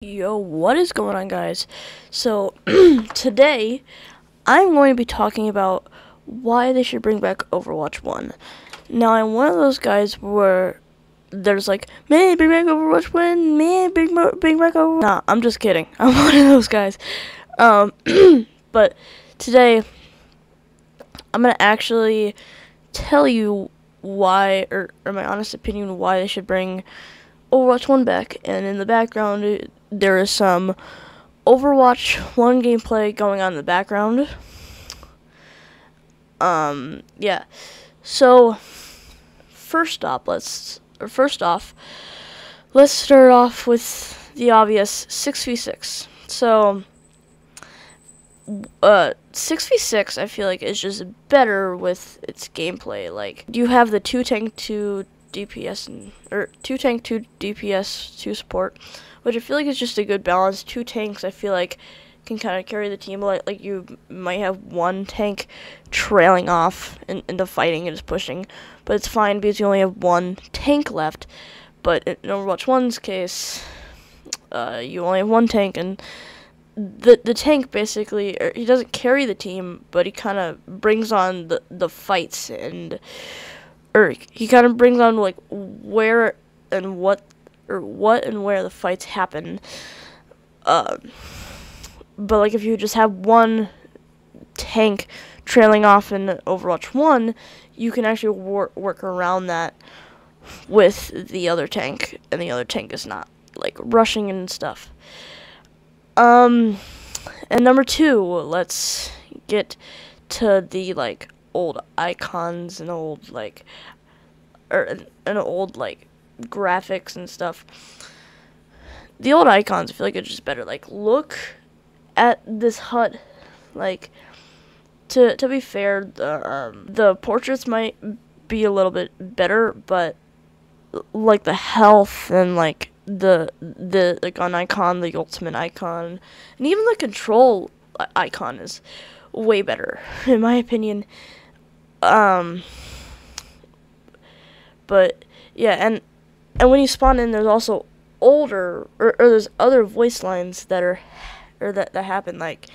Yo, what is going on, guys? So, today, I'm going to be talking about why they should bring back Overwatch 1. Now, I'm one of those guys where there's like, man, bring back Overwatch 1, man, bring back Overwatch. Nah, I'm just kidding. I'm one of those guys. But today, I'm going to actually tell you why, or my honest opinion, why they should bring Overwatch 1 back. And in the background, there is some Overwatch 1 gameplay going on in the background. Yeah. So, first off, let's start off with the obvious 6v6. So, 6v6, I feel like, is just better with its gameplay. Like, you have the 2 tank, 2 DPS, or 2 tank, 2 DPS, 2 support, which I feel like is just a good balance. 2 tanks, I feel like, can kind of carry the team. Like you might have 1 tank trailing off into fighting and just pushing, but it's fine because you only have 1 tank left. But in Overwatch 1's case, you only have 1 tank, and the tank basically, he doesn't carry the team, but he kind of brings on the fights, and he kind of brings on like where and what and where the fights happen. But like if you just have 1 tank trailing off in Overwatch 1, you can actually work around that with the other tank, and the other tank is not like rushing and stuff. And number 2, let's get to the like old icons and old like old like graphics and stuff. The old icons, I feel like it's just better. Like, look at this HUD. Like, to be fair, the portraits might be a little bit better, but like the health and like the gun icon, the ultimate icon, and even the control icon is way better in my opinion. But yeah, and when you spawn in, there's also older or there's other voice lines that happen. Like,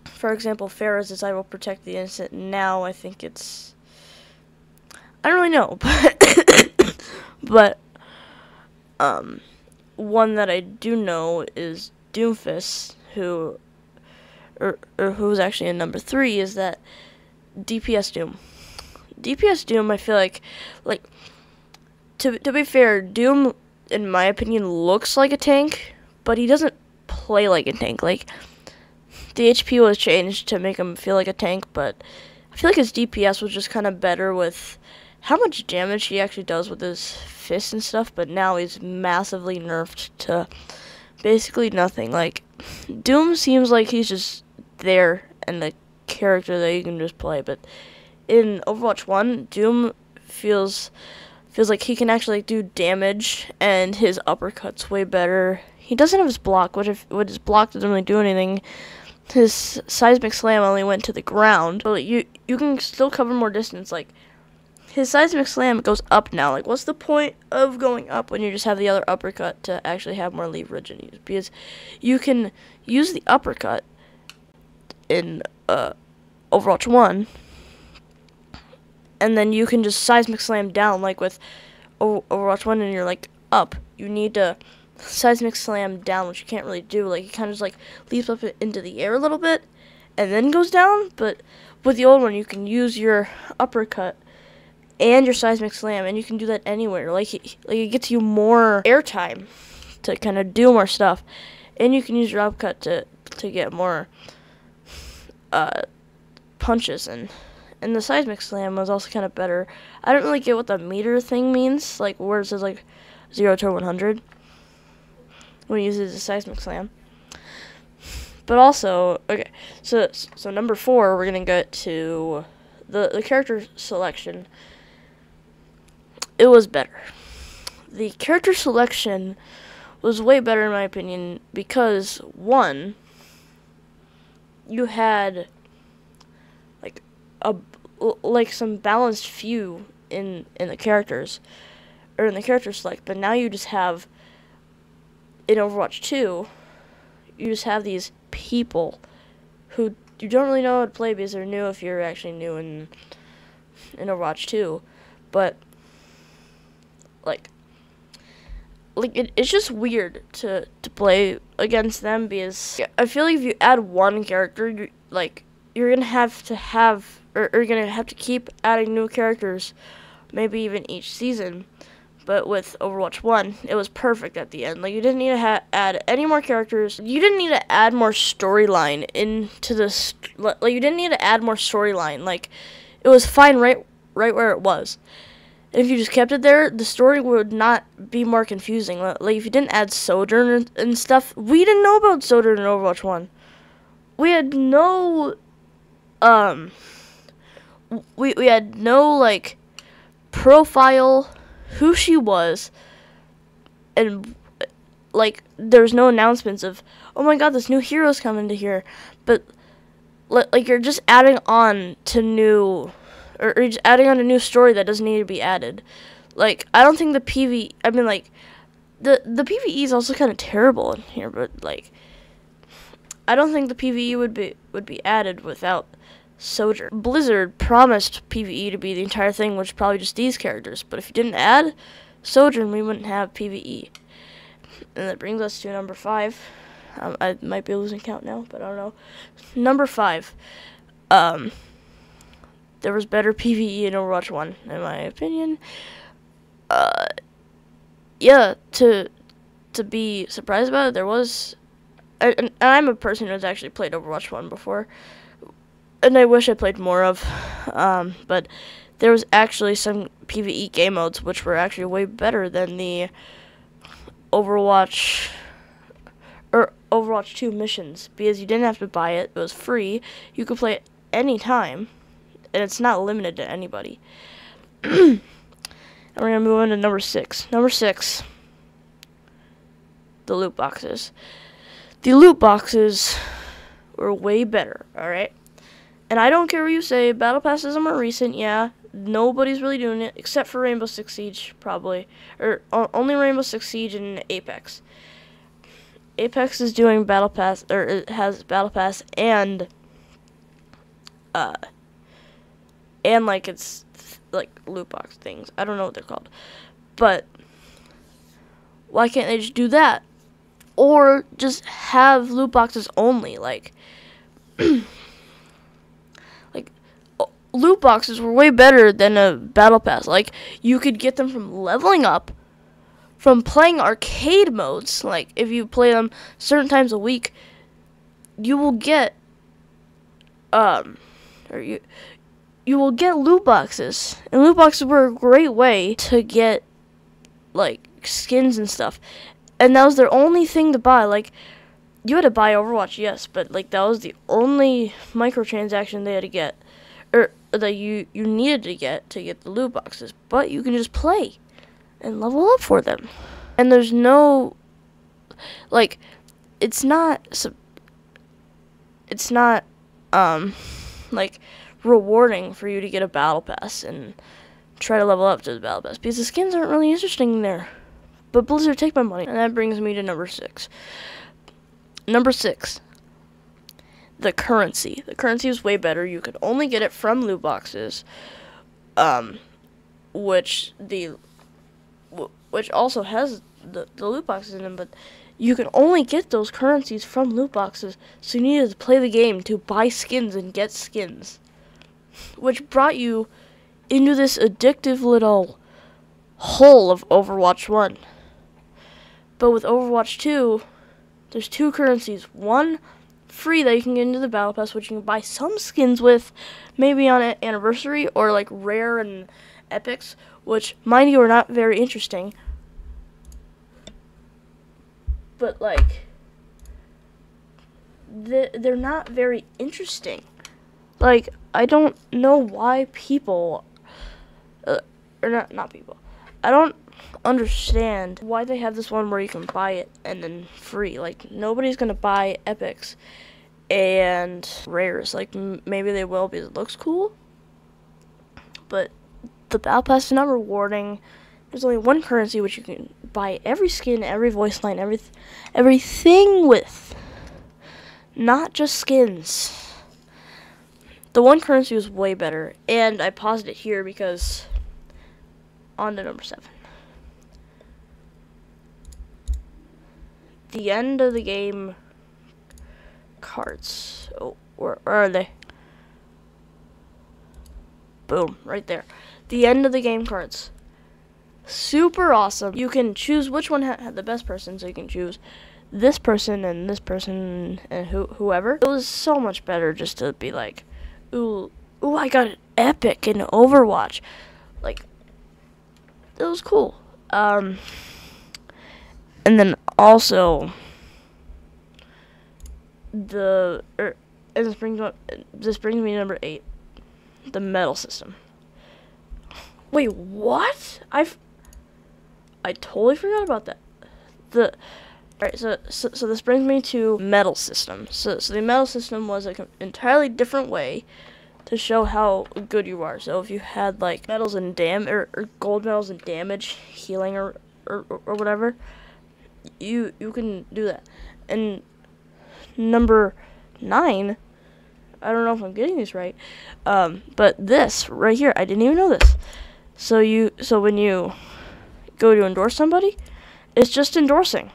for example, Pharah's is "I will protect the innocent." Now I think it's, I don't really know, but one that I do know is Doomfist, who's actually in number 3, is that DPS Doom. DPS Doom, I feel like to be fair, Doom, in my opinion, looks like a tank, but he doesn't play like a tank. Like, the HP was changed to make him feel like a tank, but I feel like his DPS was just kind of better with how much damage he actually does with his fists and stuff, but now he's massively nerfed to basically nothing. Like, Doom seems like he's just there and a character that you can just play, but in Overwatch 1, Doom feels like he can actually do damage, and his uppercut's way better. He doesn't have his block, which his block doesn't really do anything. His seismic slam only went to the ground, but you can still cover more distance. Like, his seismic slam goes up now. Like, what's the point of going up when you just have the other uppercut to actually have more leverage and use? Because you can use the uppercut in Overwatch 1, and then you can just seismic slam down. Like with Overwatch 1 and you're like up, you need to seismic slam down, which you can't really do. Like, it kind of just like leaps up into the air a little bit and then goes down. But with the old one, you can use your uppercut and your seismic slam, and you can do that anywhere. Like it gets you more airtime to kind of do more stuff, and you can use your uppercut to get more punches. And the seismic slam was also kind of better. I don't really get what the meter thing means, like where it says like 0 to 100 when you use it as a seismic slam. But also, okay, so number 4, we're gonna get to the character selection. It was better. The character selection was way better in my opinion because, 1, you had like some balanced few in the characters, or in the character select, but now you just have in Overwatch 2, you just have these people who you don't really know how to play because they're new if you're actually new in Overwatch 2. But it's just weird to play against them because I feel like if you add one character, you're gonna have to keep adding new characters, maybe even each season. But with Overwatch 1, it was perfect at the end. Like, you didn't need to add any more characters. You didn't need to add more storyline into this. Like, you didn't need to add more storyline. Like, it was fine right where it was. And if you just kept it there, the story would not be more confusing. Like, if you didn't add Sojourn and stuff, we didn't know about Sojourn in Overwatch 1. We had no, we had no, like, profile, who she was, and like there's no announcements of, oh my god, this new hero's coming to here, but like you're just adding on to new, or you're just adding on a new story that doesn't need to be added. Like, I don't think the the PvE is also kind of terrible in here, but like I don't think the PvE would be added without Sojourn. Blizzard promised PvE to be the entire thing, which is probably just these characters. But if you didn't add Sojourn, we wouldn't have PvE. And that brings us to number 5. I might be losing count now, but I don't know. Number 5. There was better PvE in Overwatch 1, in my opinion. Yeah, to be surprised about it, there was. And I'm a person who's actually played Overwatch 1 before, and I wish I played more of, but there was actually some PvE game modes which were actually way better than the Overwatch 2 missions, because you didn't have to buy it. It was free. You could play it anytime, and it's not limited to anybody. And we're going to move on to number 6. Number 6, the loot boxes. The loot boxes were way better, alright? And I don't care what you say, Battle Passes are more recent, yeah. Nobody's really doing it, except for Rainbow Six Siege, probably. Or only Rainbow Six Siege and Apex. Apex is doing Battle Pass, or it has Battle Pass and like it's like loot box things. I don't know what they're called. But why can't they just do that? Or just have loot boxes only, like loot boxes were way better than a battle pass. Like, you could get them from leveling up, from playing arcade modes. Like, if you play them certain times a week, you will get you will get loot boxes. And loot boxes were a great way to get like skins and stuff. And that was their only thing to buy. Like, you had to buy Overwatch, yes, but like that was the only microtransaction they had to get, or that you needed to get the loot boxes. But you can just play and level up for them. And there's no, like, it's not like rewarding for you to get a battle pass and try to level up to the battle pass, because the skins aren't really interesting there. But Blizzard, take my money. And that brings me to number 6. Number 6, the currency. The currency is way better. You could only get it from loot boxes, which also has the loot boxes in them, but you can only get those currencies from loot boxes, so you needed to play the game to buy skins and get skins, which brought you into this addictive little hole of Overwatch 1. But with Overwatch 2, there's 2 currencies. One free that you can get into the battle pass, which you can buy some skins with, maybe on an anniversary, or like rare and epics, which, mind you, are not very interesting. But like, they're not very interesting. Like, I don't know why people, or not people. I don't understand why they have this one where you can buy it and then free. Like, nobody's gonna buy epics and rares. Like, maybe they will because it looks cool, but the battle pass is not rewarding. there's only one currency which you can buy every skin, every voice line, everything with. Not just skins. The one currency was way better, and I paused it here because on to number 7. The end of the game cards. Oh, where are they? Boom, right there. The end of the game cards. Super awesome. You can choose which one had the best person, so you can choose this person and whoever. It was so much better just to be like, ooh, I got an epic in Overwatch. Like, it was cool. And then also this brings me to number 8, the medal system. Wait, what? I totally forgot about that. Alright, so this brings me to medal system. So the medal system was an entirely different way to show how good you are. So if you had like medals in or gold medals in damage, healing, or whatever, you can do that. And number 9, I don't know if I'm getting this right, but this right here, I didn't even know this. So when you go to endorse somebody, it's just endorsing.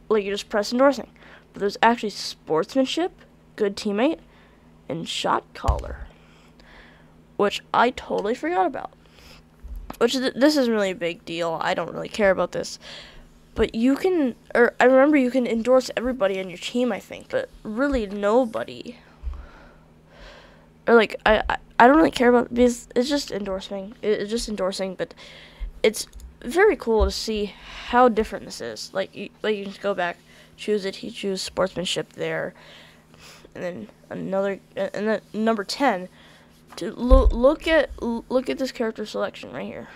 Like, you just press endorsing. But there's actually sportsmanship, good teammate, and shot caller, which I totally forgot about. Which this isn't really a big deal. I don't really care about this. But you can, or I remember you can endorse everybody on your team, I think, but really nobody. Or like, I don't really care about it because it's just endorsing. It's just endorsing, but it's very cool to see how different this is. Like you just go back, choose it. He choose sportsmanship there, and then and then number 10. To look at this character selection right here.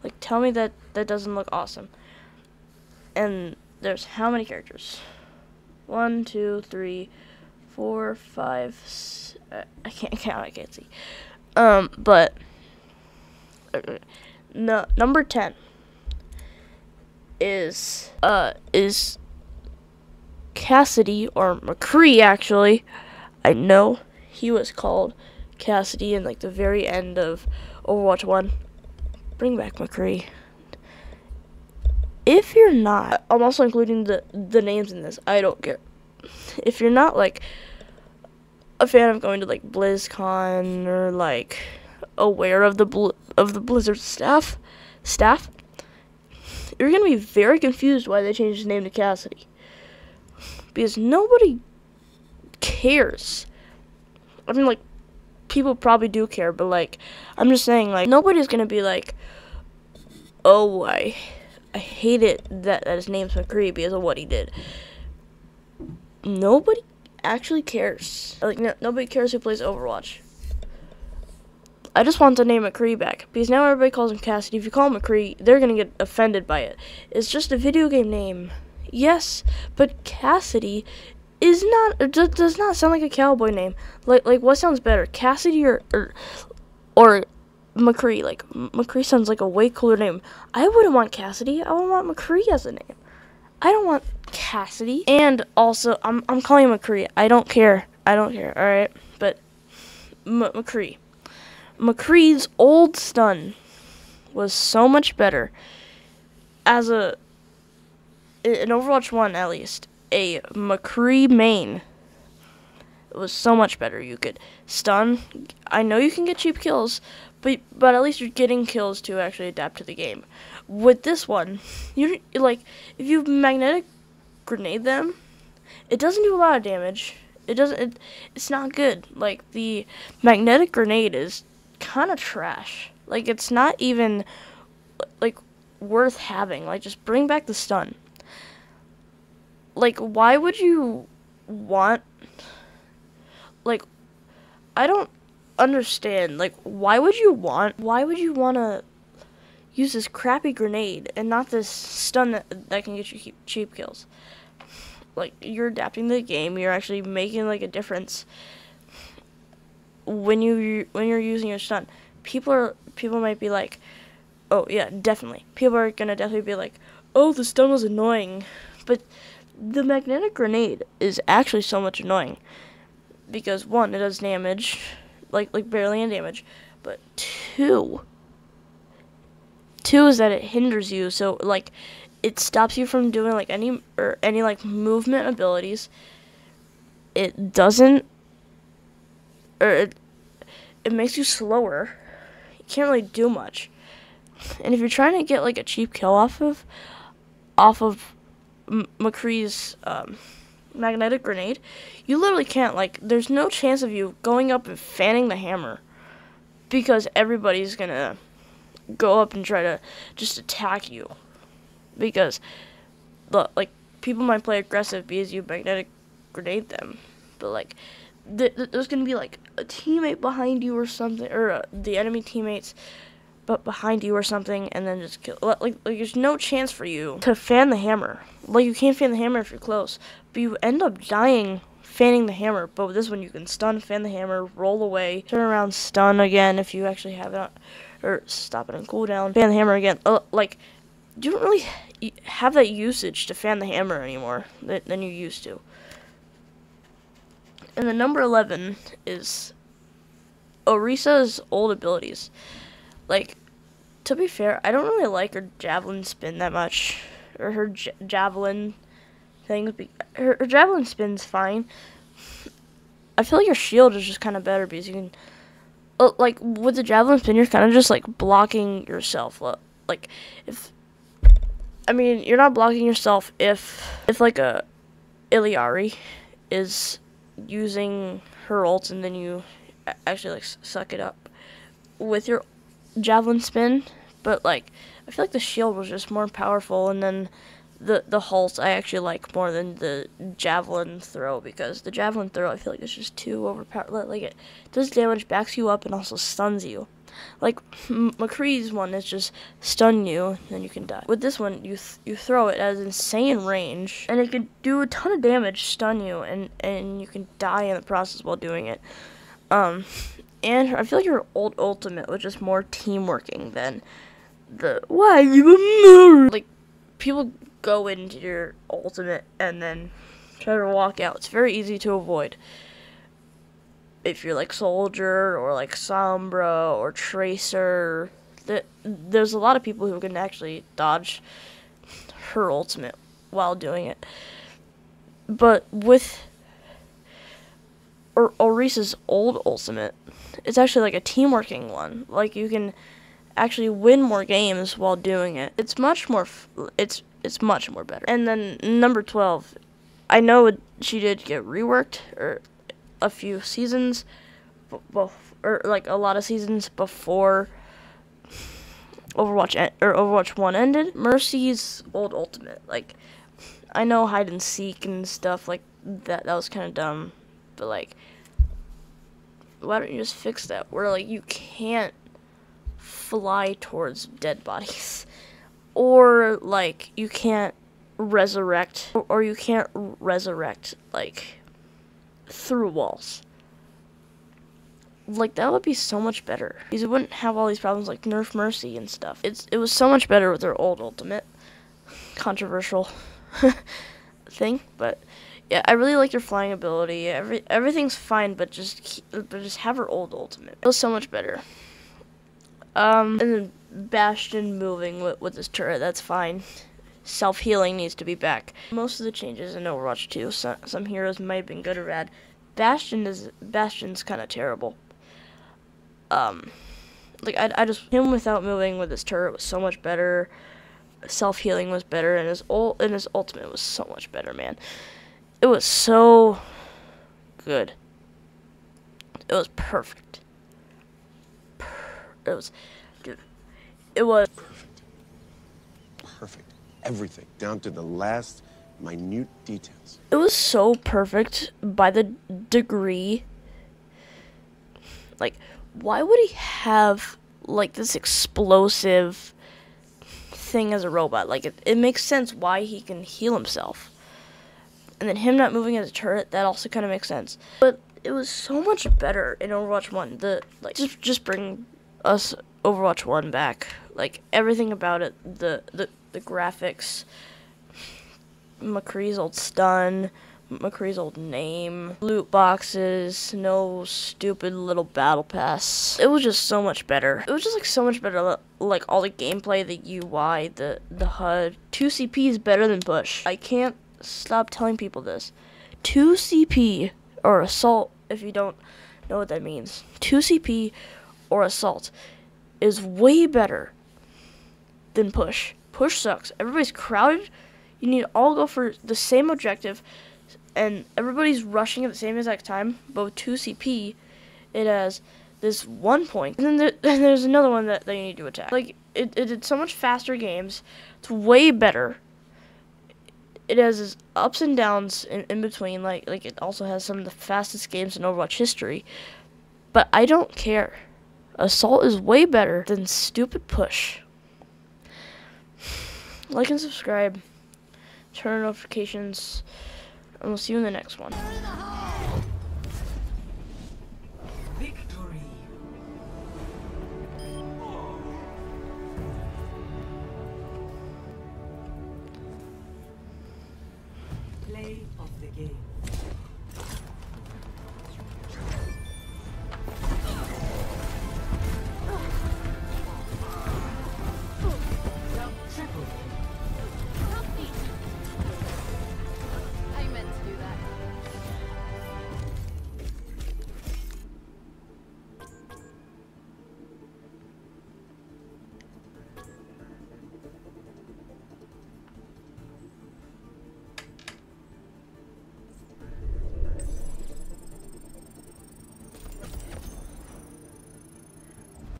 Like, tell me that doesn't look awesome. And there's how many characters? 1, 2, 3, 4, 5. I can't count. I can't see. But no, number 10 is Cassidy, or McCree, actually. I know he was called Cassidy in like the very end of Overwatch 1. Bring back McCree. If you're not, I'm also including the names in this. I don't care. If you're not like a fan of going to like BlizzCon or like aware of the Blizzard staff, you're gonna be very confused why they changed his name to Cassidy. Because nobody cares. I mean, like, people probably do care, but like, I'm just saying, like, nobody's gonna be like, oh, I hate it that his name's McCree because of what he did. Nobody actually cares. Like, nobody cares who plays Overwatch. I just want the name McCree back, because now everybody calls him Cassidy. If you call him McCree, they're gonna get offended by it. It's just a video game name. Yes, but Cassidy is not, does not sound like a cowboy name. Like what sounds better, Cassidy or McCree? Like, McCree sounds like a way cooler name. I wouldn't want Cassidy. I would want McCree as a name. I don't want Cassidy. And also, I'm calling him McCree. I don't care. Alright? But McCree. McCree's old stun was so much better as in Overwatch 1, at least. A McCree main. It was so much better. You could stun. I know you can get cheap kills, but at least you're getting kills to actually adapt to the game. With this one, you like, if you magnetic grenade them, it doesn't do a lot of damage. It's not good. Like, the magnetic grenade is kind of trash. Like, it's not even like worth having. Like, just bring back the stun. Like, why would you want, like, I don't understand. Like, why would you want to use this crappy grenade and not this stun that can get you cheap kills? Like, you're adapting the game. You're actually making like a difference when you're using your stun. People might be like, Oh yeah, definitely. People are gonna definitely be like, "Oh, the stun was annoying," but the magnetic grenade is actually so much annoying because one, it does damage, like barely any damage, but two is that it hinders you. So like, it stops you from doing like any like movement abilities. It doesn't, or it makes you slower. You can't really do much. And if you're trying to get like a cheap kill off of McCree's magnetic grenade, you literally can't. Like, there's no chance of you going up and fanning the hammer because everybody's gonna go up and try to just attack you because like people might play aggressive because you magnetic grenade them, but like there's gonna be like a teammate behind you or something, or the enemy teammates but behind you or something, and then just kill. Like there's no chance for you to fan the hammer. Like, you can't fan the hammer if you're close, but you end up dying fanning the hammer. But with this one, you can stun, fan the hammer, roll away, turn around, stun again if you actually have it on, or stop it on cooldown, fan the hammer again. Like, you don't really have that usage to fan the hammer anymore than you used to. And the number 11 is Orisa's old abilities. Like, to be fair, I don't really like her javelin spin that much, or her javelin things. Her javelin spin's fine. I feel like your shield is just kind of better because you can, like, with the javelin spin, you're kind of just like blocking yourself. Like, you're not blocking yourself if like a Iliari is using her ult and then you actually like suck it up with your javelin spin, but like I feel like the shield was just more powerful, and then the halt I actually like more than the javelin throw, because the javelin throw I feel like it's just too overpowered. Like, it does damage, backs you up, and also stuns you. Like McCree's one is just stun you, then you can die. With this one, you throw it at insane range, and it can do a ton of damage, stun you, and you can die in the process while doing it. And I feel like your old ultimate was just more teamworking than the why you a nerd. Like, people go into your ultimate and then try to walk out. It's very easy to avoid if you're like Soldier or like Sombra or Tracer. There's a lot of people who can actually dodge her ultimate while doing it. But with Orisa's old ultimate, it's actually like a teamworking one. Like, you can actually win more games while doing it. It's much more it's much more better. And then number 12, I know she did get reworked, or a few seasons, or like a lot of seasons before Overwatch 1 ended. Mercy's old ultimate, like, I know hide and seek and stuff like that was kind of dumb, but like, why don't you just fix that where like you can't fly towards dead bodies, or like you can't resurrect, or you can't resurrect like through walls. Like, that would be so much better, because it wouldn't have all these problems like nerf Mercy and stuff. It was so much better with their old ultimate. Controversial thing, but yeah, I really like your flying ability. Everything's fine, but just have her old ultimate. It was so much better. And then Bastion moving with his turret, that's fine. Self-healing needs to be back. Most of the changes in Overwatch 2, some heroes might have been good or bad. Bastion's kind of terrible. Like, him without moving with his turret was so much better. Self-healing was better, and his ultimate was so much better, man. It was so good. It was perfect. It was perfect. Everything, down to the last minute details. It was so perfect by the degree. Like, why would he have like this explosive thing as a robot? Like, it makes sense why he can heal himself. And then him not moving as a turret, that also kind of makes sense. But it was so much better in Overwatch 1. Just bring us Overwatch 1 back. Like, everything about it, the graphics, McCree's old stun, McCree's old name, loot boxes, no stupid little battle pass. It was just so much better. It was just like so much better. Like all the gameplay, the UI, the HUD. 2CP is better than push. I can't stop telling people this. 2CP or assault, if you don't know what that means. 2CP or assault is way better than push. Push sucks. Everybody's crowded. You need to all go for the same objective, and everybody's rushing at the same exact time. But with 2CP, it has this 1 point, and then there's another one that you need to attack. Like, it did so much faster games. It's way better. It has its ups and downs in between. Like it also has some of the fastest games in Overwatch history. But I don't care. Assault is way better than stupid push. Like and subscribe. Turn on notifications. And we'll see you in the next one. Victory. Play of the game.